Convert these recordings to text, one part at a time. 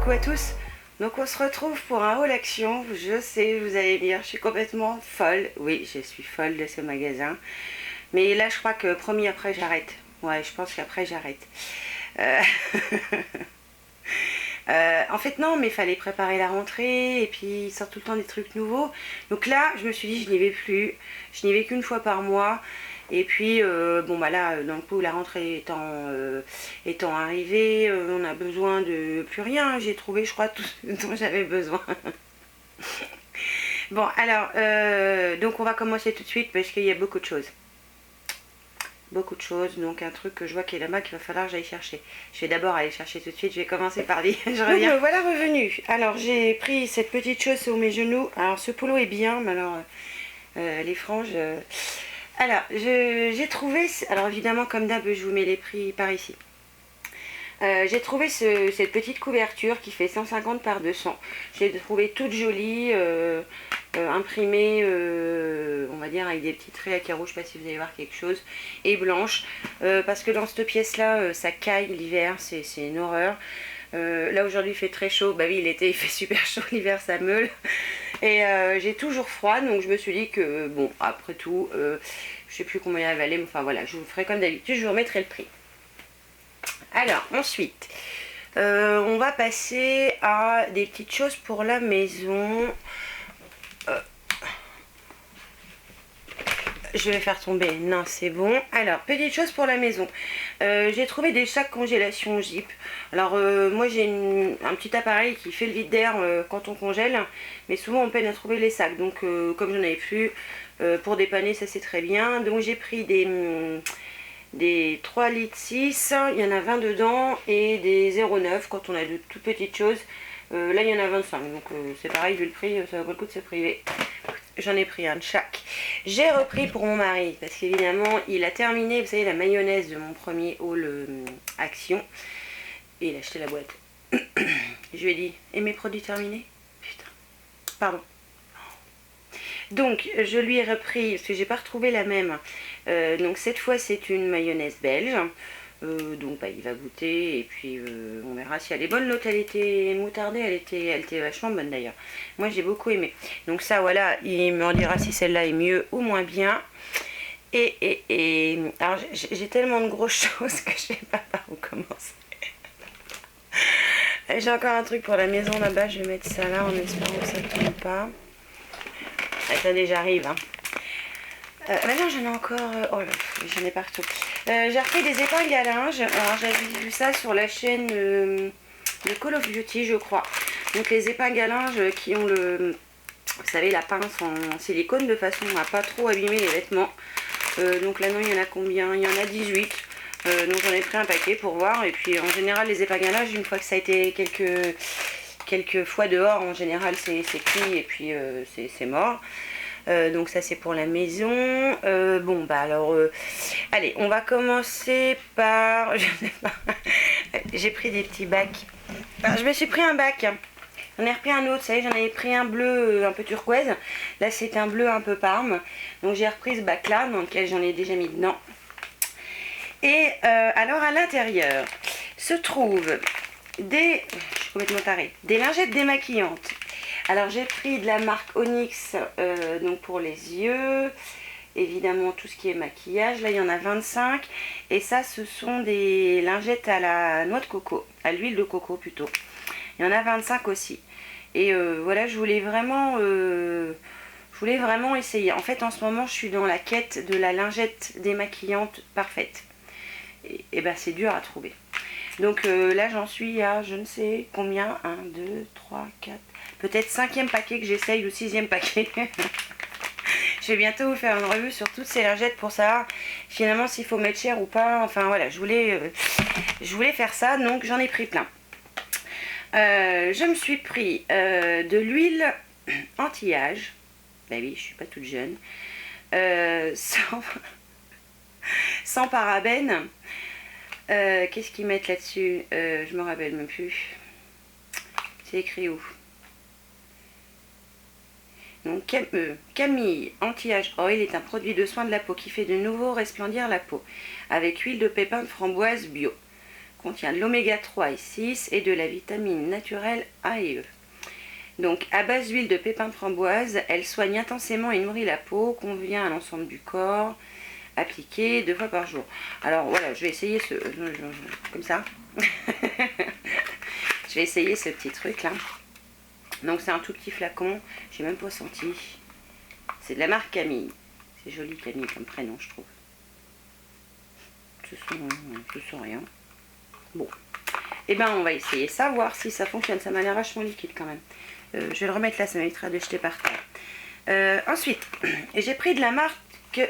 coucou à tous. Donc on se retrouve pour un haul action. Je sais, vous allez dire, je suis complètement folle. Oui, je suis folle de ce magasin. Mais là, je crois que promis, après j'arrête. Ouais, je pense qu'après j'arrête. Euh, en fait non, mais il fallait préparer la rentrée et puis il sort tout le temps des trucs nouveaux. Donc là, je me suis dit, je n'y vais plus. Je n'y vais qu'une fois par mois. Et puis, bon bah là, d'un coup, la rentrée étant arrivée, on a besoin de plus rien. J'ai trouvé, je crois, tout ce dont j'avais besoin. Bon, alors, donc on va commencer tout de suite parce qu'il y a beaucoup de choses. Beaucoup de choses, donc un truc que je vois qui est là-bas qu'il va falloir que j'aille chercher. Je vais d'abord aller chercher tout de suite, je vais commencer par lui. Je reviens. Donc, me voilà revenu. Alors j'ai pris cette petite chose sur mes genoux. Alors ce polo est bien, mais alors les franges... Alors j'ai trouvé, alors évidemment comme d'hab je vous mets les prix par ici. J'ai trouvé cette petite couverture qui fait 150 par 200. J'ai trouvé toute jolie, imprimée, on va dire avec des petits traits à carreaux, je ne sais pas si vous allez voir quelque chose, et blanche, parce que dans cette pièce là, ça caille l'hiver, c'est une horreur. Là aujourd'hui il fait très chaud, bah oui l'été il fait super chaud, l'hiver ça meule, et j'ai toujours froid, donc je me suis dit que bon après tout, je sais plus combien elle valait, mais enfin voilà, je vous ferai comme d'habitude, je vous remettrai le prix. Alors ensuite, on va passer à des petites choses pour la maison. Je vais faire tomber, non c'est bon. Alors, petite chose pour la maison. J'ai trouvé des sacs congélation Jeep. Alors, moi j'ai un petit appareil qui fait le vide d'air quand on congèle. Mais souvent on peine à trouver les sacs. Donc, comme j'en avais plus, pour dépanner ça c'est très bien. Donc j'ai pris des 3 litres 6, il y en a 20 dedans. Et des 0,9 quand on a de toutes petites choses. Là il y en a 25. Donc c'est pareil, vu le prix, ça vaut pas le coup de se priver. J'en ai pris un de chaque. J'ai repris pour mon mari, parce qu'évidemment, il a terminé, vous savez, la mayonnaise de mon premier haul Action. Et il a acheté la boîte. Je lui ai dit, et mes produits terminés? Putain. Pardon. Donc, je lui ai repris, parce que j'ai pas retrouvé la même. Donc, cette fois, c'est une mayonnaise belge. Donc bah, il va goûter et puis on verra si elle est bonne. L'autre elle était moutardée, elle était vachement bonne d'ailleurs. Moi j'ai beaucoup aimé. Donc ça voilà, il me dira si celle-là est mieux ou moins bien. Et alors j'ai tellement de grosses choses que je sais pas par où commencer. J'ai encore un truc pour la maison là-bas, je vais mettre ça là en espérant que ça ne tombe pas. Attendez, j'arrive. Hein. Maintenant j'en ai encore, oh là, j'en ai partout. J'ai repris des épingles à linge. Alors j'avais vu ça sur la chaîne de Call of Duty je crois. Donc les épingles à linge qui ont le, vous savez, la pince en silicone de façon à pas trop abîmer les vêtements. Donc là non, il y en a combien? Il y en a 18. Donc j'en ai pris un paquet pour voir. Et puis en général les épingles à linge, une fois que ça a été quelques fois dehors, en général c'est cuit et puis c'est mort. Donc ça c'est pour la maison. Bon bah alors allez, on va commencer par, je sais pas, j'ai pris des petits bacs. Alors, je me suis pris un bac, j'en ai repris un autre, vous savez, j'en avais pris un bleu un peu turquoise. Là c'est un bleu un peu parme. Donc j'ai repris ce bac là dans lequel j'en ai déjà mis dedans. Et alors à l'intérieur se trouvent des, je suis complètement tarée, des lingettes démaquillantes. Alors j'ai pris de la marque Onyx, donc pour les yeux, évidemment tout ce qui est maquillage, là il y en a 25, et ça ce sont des lingettes à la noix de coco, à l'huile de coco plutôt, il y en a 25 aussi, et voilà, je voulais vraiment essayer. En fait en ce moment je suis dans la quête de la lingette démaquillante parfaite, et ben c'est dur à trouver. Donc là j'en suis à je ne sais combien, 1, 2, 3, 4, peut-être 5e paquet que j'essaye ou 6e paquet. Je vais bientôt vous faire une revue sur toutes ces lingettes pour savoir finalement s'il faut mettre cher ou pas. Enfin voilà, je voulais faire ça, donc j'en ai pris plein. Je me suis pris de l'huile anti-âge. Bah oui, je suis pas toute jeune. Sans parabènes. Qu'est-ce qu'ils mettent là-dessus? Je me rappelle même plus. C'est écrit où? Donc Camille Anti-Âge Oil est un produit de soin de la peau qui fait de nouveau resplendir la peau avec huile de pépins de framboise bio. contient de l'oméga 3 et 6 et de la vitamine naturelle A et E. Donc, à base d'huile de pépins de framboise, elle soigne intensément et nourrit la peau, convient à l'ensemble du corps, appliquée 2 fois par jour. Alors voilà, je vais essayer ce... comme ça. Je vais essayer ce petit truc là. Donc c'est un tout petit flacon, j'ai même pas senti. C'est de la marque Camille. C'est joli Camille comme prénom, je trouve. Ce sont rien. Bon. Et ben on va essayer ça, voir si ça fonctionne. Ça m'a l'air vachement liquide quand même. Je vais le remettre là, ça m'évitera de jeter par terre. Ensuite, j'ai pris de la marque,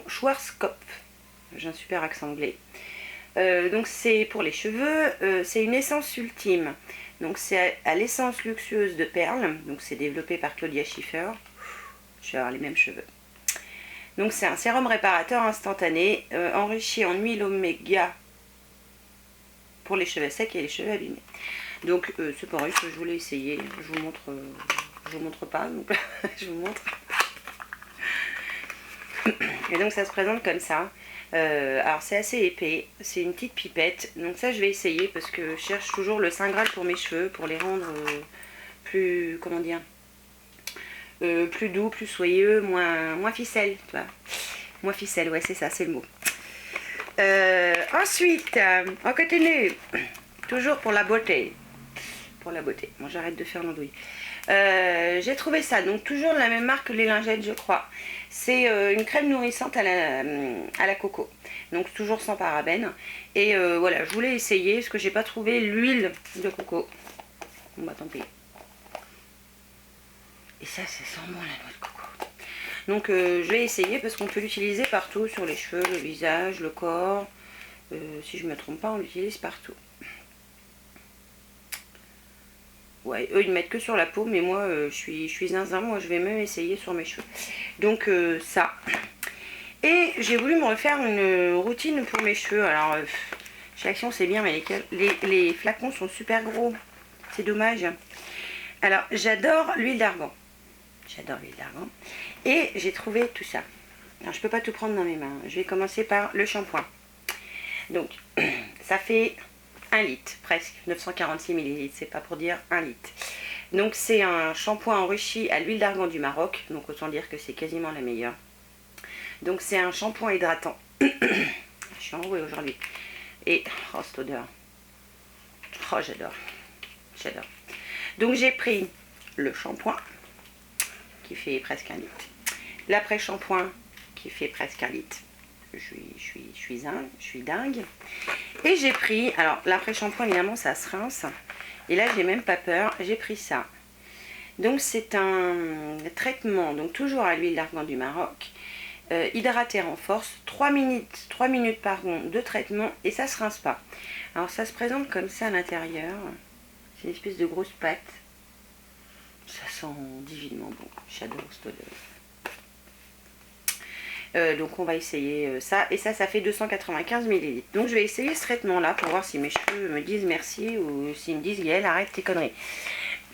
Schwarzkopf. J'ai un super accent anglais. Donc c'est pour les cheveux, c'est une essence ultime. Donc c'est à l'essence luxueuse de perles. Donc c'est développé par Claudia Schiffer. Je vais avoir les mêmes cheveux. Donc c'est un sérum réparateur instantané, enrichi en huile oméga pour les cheveux secs et les cheveux abîmés. Donc c'est pareil, que je voulais essayer. Je vous montre pas, donc je vous montre. Et donc ça se présente comme ça. Alors c'est assez épais, c'est une petite pipette. Donc ça je vais essayer parce que je cherche toujours le Saint Graal pour mes cheveux, pour les rendre plus, comment dire, plus doux, plus soyeux, moins ficelle, tu vois. Moins ficelle, ouais c'est ça, c'est le mot. Ensuite, on continue. Toujours pour la beauté. Pour la beauté. Bon, j'arrête de faire l'andouille. J'ai trouvé ça, donc toujours de la même marque que les lingettes, je crois. C'est une crème nourrissante à la coco. Donc toujours sans parabènes. Et voilà, je voulais essayer parce que j'ai pas trouvé l'huile de coco. Bon bah tant pis. Et ça, c'est sans bon la noix de coco. Donc je vais essayer parce qu'on peut l'utiliser partout, sur les cheveux, le visage, le corps. Si je me trompe pas, on l'utilise partout. Ouais, eux ils mettent que sur la peau, mais moi je suis zinzin, moi je vais même essayer sur mes cheveux. Donc ça. Et j'ai voulu me refaire une routine pour mes cheveux. Alors chez Action c'est bien, mais les flacons sont super gros. C'est dommage. Alors j'adore l'huile d'argan. J'adore l'huile d'argan. Et j'ai trouvé tout ça. Alors je peux pas tout prendre dans mes mains. Je vais commencer par le shampoing. Donc ça fait 1 litre, presque 946 ml, c'est pas pour dire 1 litre. Donc c'est un shampoing enrichi à l'huile d'argan du Maroc, donc autant dire que c'est quasiment la meilleure. Donc c'est un shampoing hydratant. Je suis enrouée aujourd'hui. Et oh cette odeur. Oh j'adore. J'adore. Donc j'ai pris le shampoing qui fait presque 1 litre. L'après-shampoing qui fait presque 1 litre. Je suis dingue. Et j'ai pris, alors l'après-shampoing évidemment ça se rince. Et là j'ai même pas peur, j'ai pris ça. Donc c'est un traitement, donc toujours à l'huile d'argan du Maroc. Hydraté en force, 3 minutes pardon, de traitement et ça se rince pas. Alors ça se présente comme ça à l'intérieur. C'est une espèce de grosse pâte. Ça sent divinement bon. J'adore cette odeur. Donc on va essayer ça. Et ça fait 295 ml. Donc je vais essayer ce traitement là pour voir si mes cheveux me disent merci ou s'ils me disent Gaëlle arrête tes conneries.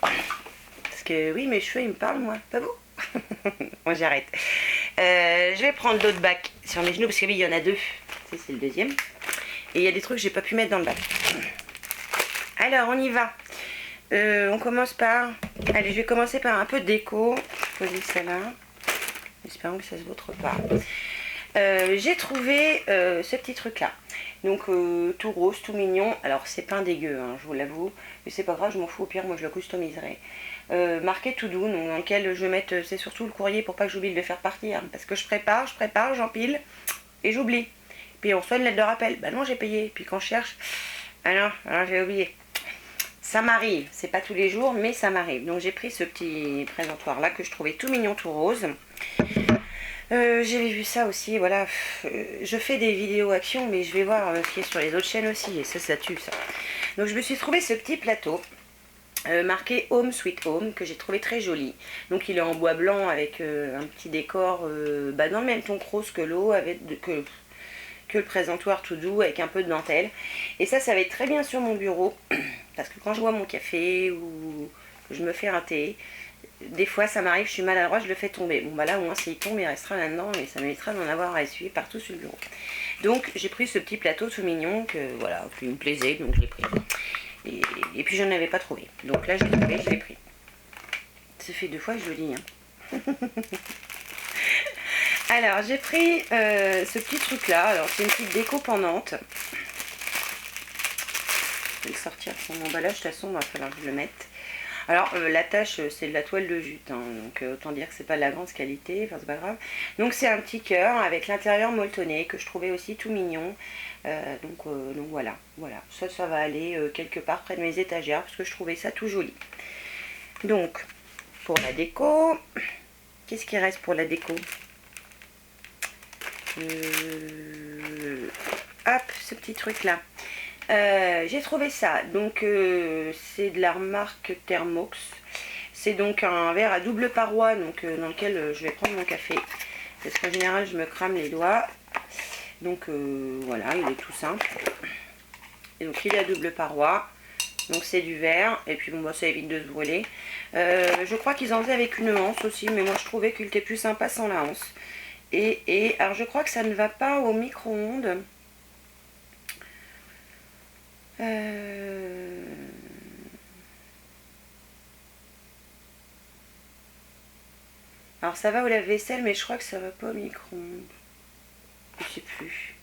Parce que oui mes cheveux ils me parlent moi, pas vous. Moi j'arrête. Je vais prendre l'autre bac sur mes genoux parce que oui il y en a 2. C'est le deuxième. Et il y a des trucs que j'ai pas pu mettre dans le bac. Alors on y va. On commence par... Allez je vais commencer par un peu de déco. Je vais poser celle-là. Espérons que ça se vautre pas. J'ai trouvé ce petit truc là. Donc tout rose, tout mignon. Alors c'est pas un dégueu, hein, je vous l'avoue. Mais c'est pas grave, je m'en fous. Au pire, moi je le customiserai. Marqué tout doux, donc, dans lequel je vais mettre, c'est surtout le courrier pour pas que j'oublie de le faire partir. Parce que je prépare, j'empile et j'oublie. Puis on reçoit une lettre de rappel. Bah non, j'ai payé. Puis quand je cherche, alors j'ai oublié. Ça m'arrive, c'est pas tous les jours, mais ça m'arrive. Donc j'ai pris ce petit présentoir là que je trouvais tout mignon, tout rose. J'avais vu ça aussi, voilà. Je fais des vidéos action, mais je vais voir ce qui est sur les autres chaînes aussi, et ça tue ça. Donc je me suis trouvé ce petit plateau marqué Home Sweet Home que j'ai trouvé très joli. Donc il est en bois blanc avec un petit décor dans le même ton rose que l'eau, avec que le présentoir tout doux avec un peu de dentelle. Et ça va être très bien sur mon bureau parce que quand je bois mon café ou que je me fais un thé, des fois ça m'arrive, je suis maladroite, je le fais tomber. Bon bah là au moins s'il tombe il restera là-dedans et ça m'évitera d'en avoir à essuyer partout sur le bureau. Donc j'ai pris ce petit plateau tout mignon que voilà, qui me plaisait, donc je l'ai pris. Et puis je n'en avais pas trouvé. Donc là je l'ai trouvé, je l'ai pris. Ça fait 2 fois que je le dis. Hein. Alors j'ai pris ce petit truc là, alors c'est une petite déco pendante. Je vais le sortir de son emballage, de toute façon il va falloir que je le mette. Alors la tâche c'est de la toile de jute, hein, donc autant dire que c'est pas de la grande qualité, enfin c'est pas grave. Donc c'est un petit cœur avec l'intérieur molletonné que je trouvais aussi tout mignon. Donc voilà, ça va aller quelque part près de mes étagères parce que je trouvais ça tout joli. Donc pour la déco, qu'est-ce qui reste pour la déco? Hop, ce petit truc là. J'ai trouvé ça, donc c'est de la marque Thermox. C'est donc un verre à double paroi, donc dans lequel je vais prendre mon café. Parce qu'en général je me crame les doigts. Donc voilà, il est tout simple. Et donc il est à double paroi. Donc c'est du verre. Et puis bon bah ça évite de se brûler. Je crois qu'ils en faisaient avec une anse aussi, mais moi je trouvais qu'il était plus sympa sans la anse. Et alors je crois que ça ne va pas au micro-ondes. Alors ça va au lave-vaisselle, mais je crois que ça va pas au micro-ondes. Je sais plus.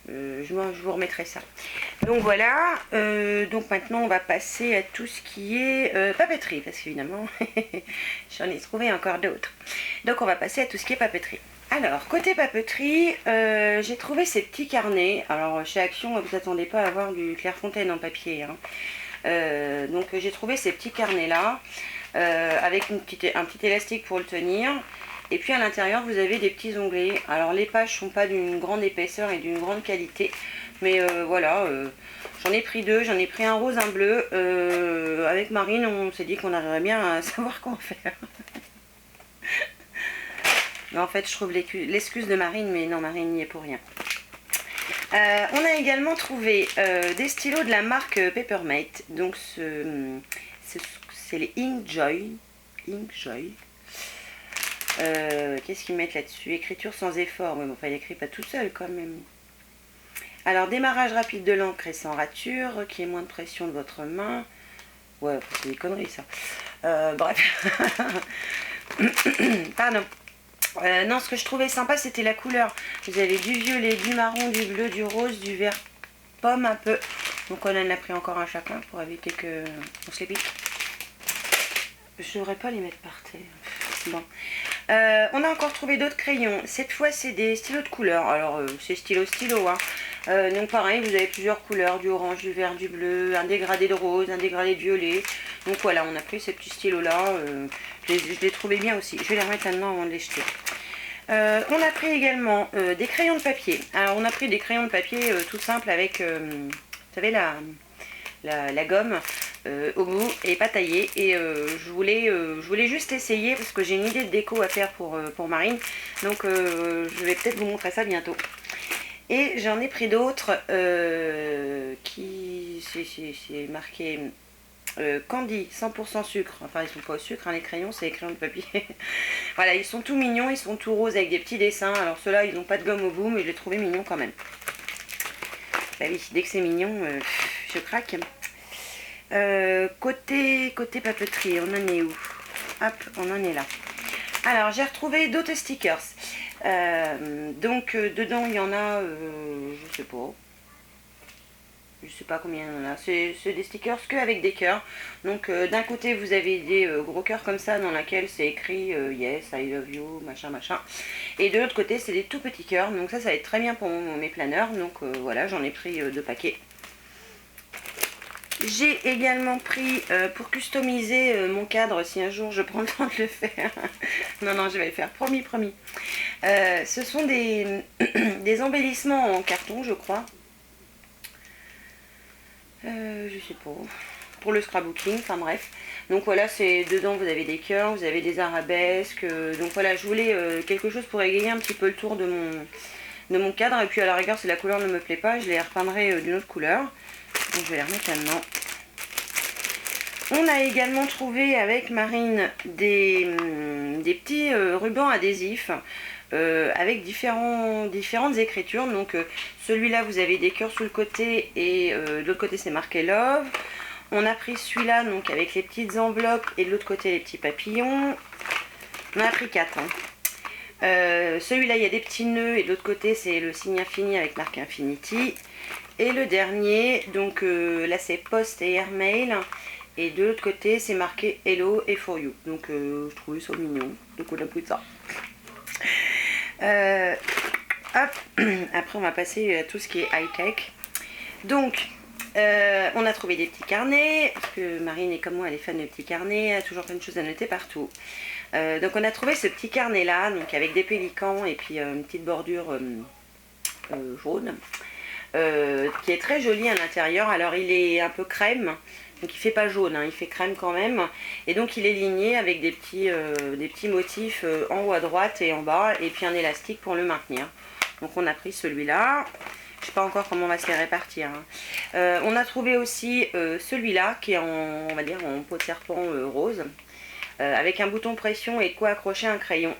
Je vous remettrai ça. Donc voilà. Donc maintenant on va passer à tout ce qui est papeterie, parce qu'évidemment j'en ai trouvé encore d'autres. Donc on va passer à tout ce qui est papeterie. Alors côté papeterie, j'ai trouvé ces petits carnets. Alors chez Action, vous attendez pas à avoir du Clairefontaine en papier. Hein. Donc j'ai trouvé ces petits carnets là, avec un petit élastique pour le tenir. Et puis à l'intérieur vous avez des petits onglets. Alors les pages sont pas d'une grande épaisseur et d'une grande qualité. Mais voilà, j'en ai pris 2, j'en ai pris un rose, un bleu. Avec Marine on s'est dit qu'on arriverait bien à savoir quoi en faire. Mais en fait je trouve l'excuse de Marine, mais non, Marine n'y est pour rien. On a également trouvé des stylos de la marque Papermate. Donc c'est les Inkjoy. Qu'est-ce qu'ils mettent là-dessus? Écriture sans effort. Ouais, bon, enfin il écrit pas tout seul quand même. Alors démarrage rapide de l'encre et sans rature, qui est moins de pression de votre main. Ouais, c'est des conneries ça. Bref. Pardon. Non, ce que je trouvais sympa c'était la couleur. Vous avez du violet, du marron, du bleu, du rose, du vert pomme un peu. Donc on en a pris encore un chacun pour éviter que on se les pique. Je devrais pas les mettre par terre. Bon. On a encore trouvé d'autres crayons. Cette fois c'est des stylos de couleur. Alors c'est stylo hein. Donc pareil, vous avez plusieurs couleurs, du orange, du vert, du bleu, un dégradé de rose, un dégradé de violet. Donc voilà, on a pris ces petits stylos là. Je les trouvais bien aussi. Je vais les remettre là-dedans avant de les jeter. On a pris également des crayons de papier. Alors on a pris des crayons de papier tout simples avec, vous savez, la gomme au bout et pas taillée. Et je voulais juste essayer parce que j'ai une idée de déco à faire pour Marine. Donc je vais peut-être vous montrer ça bientôt. Et j'en ai pris d'autres qui c'est marqué Candy 100% sucre. Enfin ils sont pas au sucre hein, les crayons, c'est les crayons de papier. Voilà, ils sont tout mignons, ils sont tout roses avec des petits dessins. Alors ceux-là ils n'ont pas de gomme au bout, mais je les trouvais mignons quand même. Bah oui, dès que c'est mignon, je craque. Côté papeterie, on en est où? Hop, on en est là. Alors j'ai retrouvé d'autres stickers. Donc dedans il y en a, je sais pas combien il y en a. C'est des stickers que avec des cœurs. Donc d'un côté vous avez des gros cœurs comme ça dans laquelle c'est écrit yes, I love you, machin machin. Et de l'autre côté c'est des tout petits cœurs. Donc ça va être très bien pour mes planeurs. Donc voilà, j'en ai pris 2 paquets. J'ai également pris pour customiser mon cadre si un jour je prends le temps de le faire. non, je vais le faire, promis. Ce sont des embellissements en carton, je crois. Je sais pas. Pour le scrapbooking, enfin bref. Donc voilà, c'est dedans vous avez des cœurs, vous avez des arabesques. Donc voilà, je voulais quelque chose pour égayer un petit peu le tour de mon cadre. Et puis à la rigueur, si la couleur ne me plaît pas, je les repeindrai d'une autre couleur. Donc je vais les remettre là-dedans. On a également trouvé avec Marine des petits rubans adhésifs avec différentes écritures. Donc celui-là, vous avez des cœurs sur le côté et de l'autre côté c'est marqué Love. On a pris celui-là donc avec les petites enveloppes et de l'autre côté les petits papillons. On a pris 4. Celui-là, il y a des petits nœuds et de l'autre côté c'est le signe infini avec marqué Infinity. Et le dernier, donc là c'est Post et Airmail. Et de l'autre côté, c'est marqué Hello et For You. Donc, je trouvais ça mignon. Donc, on a pris ça. Hop. Après, on va passer à tout ce qui est high-tech. Donc, on a trouvé des petits carnets. Parce que Marine est comme moi, elle est fan de petits carnets. Elle a toujours plein de choses à noter partout. Donc, on a trouvé ce petit carnet-là. Donc, avec des pélicans et puis une petite bordure jaune. Qui est très joli à l'intérieur. Alors, il est un peu crème. Donc il fait pas jaune, hein, il fait crème quand même. Et donc il est ligné avec des petits motifs en haut à droite et en bas. Et puis un élastique pour le maintenir. Donc on a pris celui-là. Je sais pas encore comment on va se les répartir. Hein. On a trouvé aussi celui-là qui est on va dire en peau de serpent rose. Avec un bouton pression et de quoi accrocher un crayon.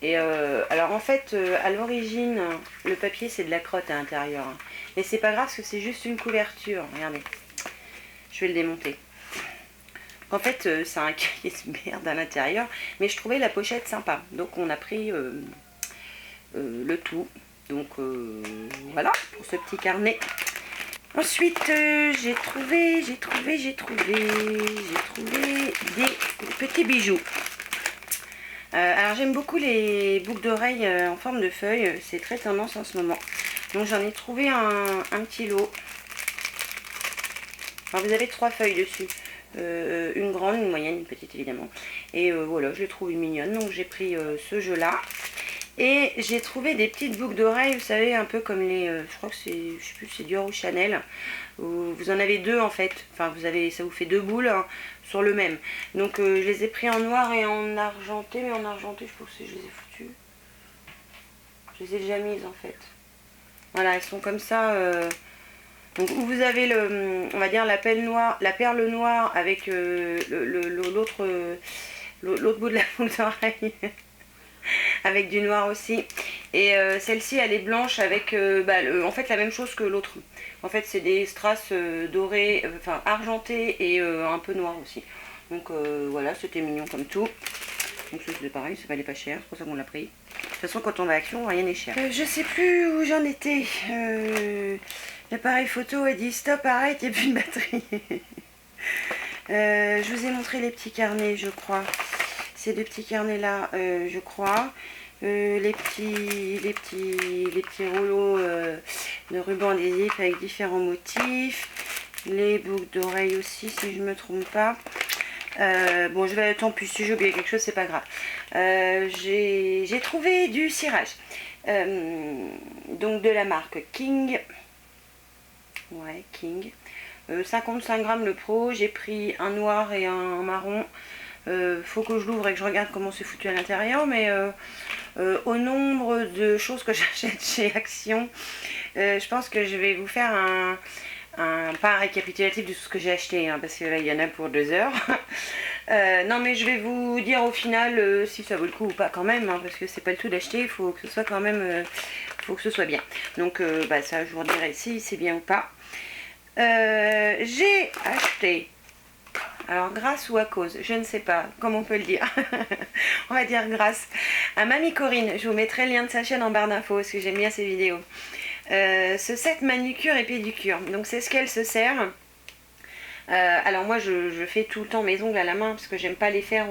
Et alors en fait à l'origine le papier c'est de la crotte à l'intérieur. Hein. Mais c'est pas grave parce que c'est juste une couverture. Regardez. Je vais le démonter. En fait, c'est un cahier de merde à l'intérieur, mais je trouvais la pochette sympa. Donc on a pris le tout. Donc voilà pour ce petit carnet. Ensuite, j'ai trouvé des petits bijoux. Alors j'aime beaucoup les boucles d'oreilles en forme de feuilles. C'est très tendance en ce moment. Donc j'en ai trouvé un petit lot. Alors, vous avez 3 feuilles dessus, une grande, une moyenne, une petite évidemment. Et voilà, je l'ai trouvé mignonne, donc j'ai pris ce jeu-là. Et j'ai trouvé des petites boucles d'oreilles, vous savez, un peu comme les, je crois que c'est, je sais plus, c'est Dior ou Chanel. Vous en avez 2 en fait, enfin ça vous fait 2 boules hein, sur le même. Donc je les ai pris en noir et en argenté, mais en argenté, je pense que je les ai foutues. Je les ai déjà mises en fait. Voilà, elles sont comme ça. Donc vous avez on va dire la perle noire avec l'autre bout de la boucle d'oreille avec du noir aussi. Et celle-ci elle est blanche avec en fait la même chose que l'autre. En fait c'est des strass dorés, enfin argentés et un peu noir aussi. Donc voilà, c'était mignon comme tout. Donc c'est pareil, ça valait pas cher, c'est pour ça qu'on l'a pris. De toute façon quand on va à Action, rien n'est cher. Je sais plus où j'en étais. L'appareil photo a dit stop, arrête, il n'y a plus de batterie. Je vous ai montré les petits carnets, je crois. Ces 2 petits carnets là, je crois. Les petits rouleaux de ruban adhésif avec différents motifs. Les boucles d'oreilles aussi, si je ne me trompe pas. Bon, tant pis, si j'ai oublié quelque chose, c'est pas grave. J'ai trouvé du cirage. Donc de la marque King. Ouais, King. 55 grammes le pro. J'ai pris un noir et un marron. Faut que je l'ouvre et que je regarde comment c'est foutu à l'intérieur. Mais au nombre de choses que j'achète chez Action, je pense que je vais vous faire pas un récapitulatif de tout ce que j'ai acheté. Hein, parce que là, il y en a pour 2 heures. Non, mais je vais vous dire au final si ça vaut le coup ou pas quand même. Hein, parce que c'est pas le tout d'acheter. Il faut que ce soit quand même... faut que ce soit bien. Donc ça, je vous dirai si c'est bien ou pas. J'ai acheté, alors grâce ou à cause, je ne sais pas comment on peut le dire, on va dire grâce à Mamie Corinne. Je vous mettrai le lien de sa chaîne en barre d'infos parce que j'aime bien ses vidéos. Ce set manucure et pédicure, donc c'est ce qu'elle se sert. Alors moi je fais tout le temps mes ongles à la main parce que j'aime pas les faire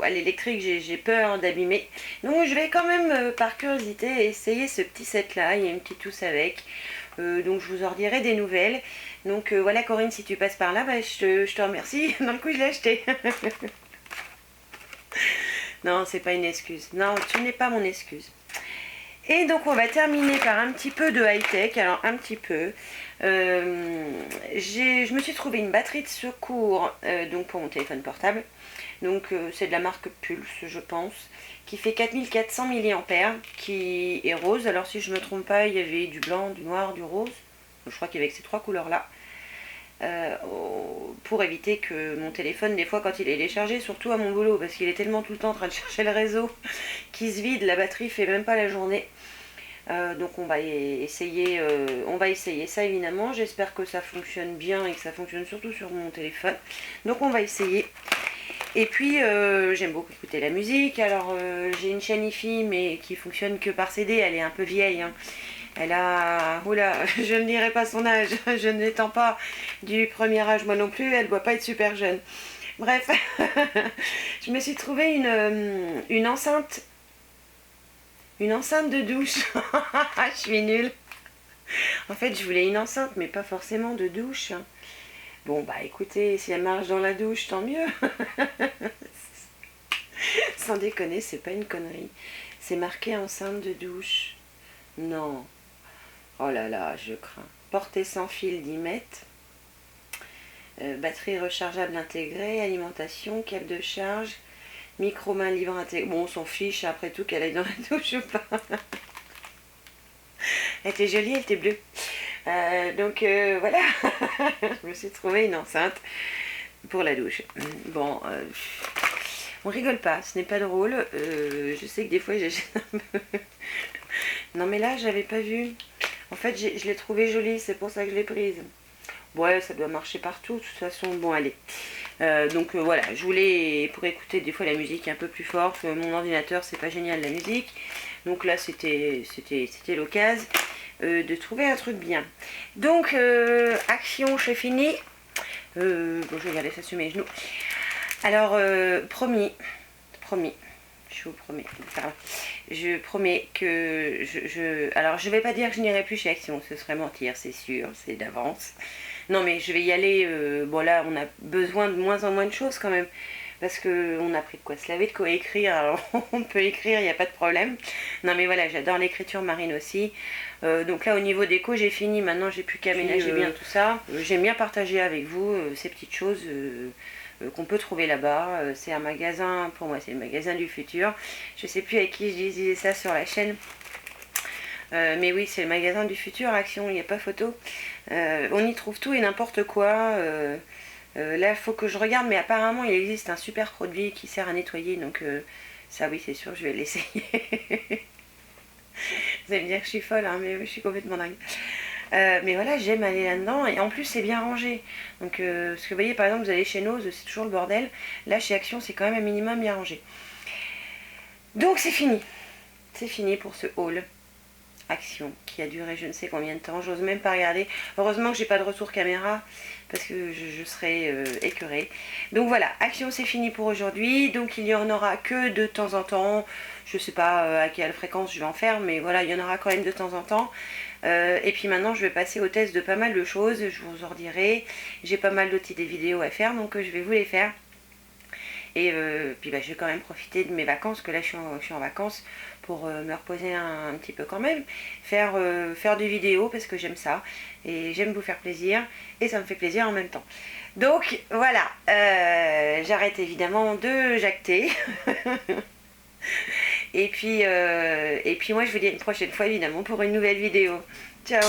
à l'électrique, j'ai peur d'abîmer. Donc je vais quand même par curiosité essayer ce petit set là, il y a une petite housse avec. Donc je vous en dirai des nouvelles. Donc voilà Corinne, si tu passes par là, je te remercie. Dans le coup je l'ai acheté. Non, c'est pas une excuse. Non, tu n'es pas mon excuse. Et donc on va terminer par un petit peu de high-tech. Alors un petit peu. Je me suis trouvé une batterie de secours donc pour mon téléphone portable. Donc c'est de la marque Pulse, je pense, qui fait 4400 mAh, qui est rose. Alors si je ne me trompe pas, il y avait du blanc, du noir, du rose. Je crois qu'il y avait ces 3 couleurs là. pour éviter que mon téléphone, des fois quand il est déchargé, surtout à mon boulot, parce qu'il est tellement tout le temps en train de chercher le réseau, qui se vide, la batterie fait même pas la journée. Donc on va essayer ça évidemment. J'espère que ça fonctionne bien et que ça fonctionne surtout sur mon téléphone. Donc on va essayer. Et puis j'aime beaucoup écouter la musique. Alors j'ai une chaîne hi-fi mais qui fonctionne que par CD. Elle est un peu vieille, hein. Elle a... Oula, je ne dirai pas son âge. Je n'étant pas du premier âge moi non plus. Elle ne doit pas être super jeune. Bref, je me suis trouvé une enceinte. Une enceinte de douche. Je suis nulle. En fait, je voulais une enceinte, mais pas forcément de douche. Bon, bah écoutez, si elle marche dans la douche, tant mieux. Sans déconner, c'est pas une connerie. C'est marqué enceinte de douche. Non. Oh là là, je crains. Portée sans fil 10 mètres. Batterie rechargeable intégrée. Alimentation, câble de charge. Micro-main libre intégré. Bon, on s'en fiche après tout qu'elle aille dans la douche ou pas. Elle était jolie, elle était bleue. Donc voilà, je me suis trouvé une enceinte pour la douche. Bon, on rigole pas, ce n'est pas drôle. Je sais que des fois j'ai... Non mais là, j'avais pas vu. En fait, je l'ai trouvée jolie, c'est pour ça que je l'ai prise. Ouais, ça doit marcher partout, de toute façon. Bon, allez. Donc voilà, je voulais, pour écouter des fois la musique un peu plus forte, mon ordinateur c'est pas génial la musique, donc là c'était l'occasion de trouver un truc bien. Donc action, c'est fini. Bon, je vais regarder ça sur mes genoux. Alors promis, je vous promets, enfin, je promets que alors je vais pas dire que je n'irai plus chez Action, ce serait mentir, c'est sûr, c'est d'avance. Non mais je vais y aller, bon là on a besoin de moins en moins de choses quand même, parce qu'on a pris de quoi se laver, de quoi écrire, alors on peut écrire, il n'y a pas de problème. Non mais voilà, j'adore l'écriture marine aussi. Donc là au niveau déco j'ai fini, maintenant j'ai plus qu'à aménager bien tout ça. J'aime bien partager avec vous ces petites choses qu'on peut trouver là-bas. C'est un magasin, pour moi c'est le magasin du futur. Je sais plus avec qui je disais ça sur la chaîne. Mais oui, c'est le magasin du futur, Action, il n'y a pas photo. On y trouve tout et n'importe quoi. Là, il faut que je regarde, mais apparemment, il existe un super produit qui sert à nettoyer. Donc, ça, oui, c'est sûr, je vais l'essayer. Vous allez me dire que je suis folle, hein, mais je suis complètement dingue. Mais voilà, j'aime aller là-dedans. Et en plus, c'est bien rangé. Donc, parce que vous voyez, par exemple, vous allez chez Nose, c'est toujours le bordel. Là, chez Action, c'est quand même un minimum bien rangé. Donc, c'est fini. C'est fini pour ce haul. Action qui a duré je ne sais combien de temps, j'ose même pas regarder. Heureusement que j'ai pas de retour caméra parce que je serais écœurée. Donc voilà, Action c'est fini pour aujourd'hui. Donc il y en aura que de temps en temps. Je sais pas à quelle fréquence je vais en faire, mais voilà, il y en aura quand même de temps en temps. Et puis maintenant je vais passer au test de pas mal de choses, je vous en redirai. J'ai pas mal d'autres idées vidéos à faire, donc je vais vous les faire. Et puis bah, je vais quand même profiter de mes vacances, que là je suis en vacances, pour me reposer un petit peu quand même, faire des vidéos parce que j'aime ça, et j'aime vous faire plaisir, et ça me fait plaisir en même temps. Donc voilà, j'arrête évidemment de jacter. Et puis moi je vous dis à une prochaine fois évidemment pour une nouvelle vidéo. Ciao!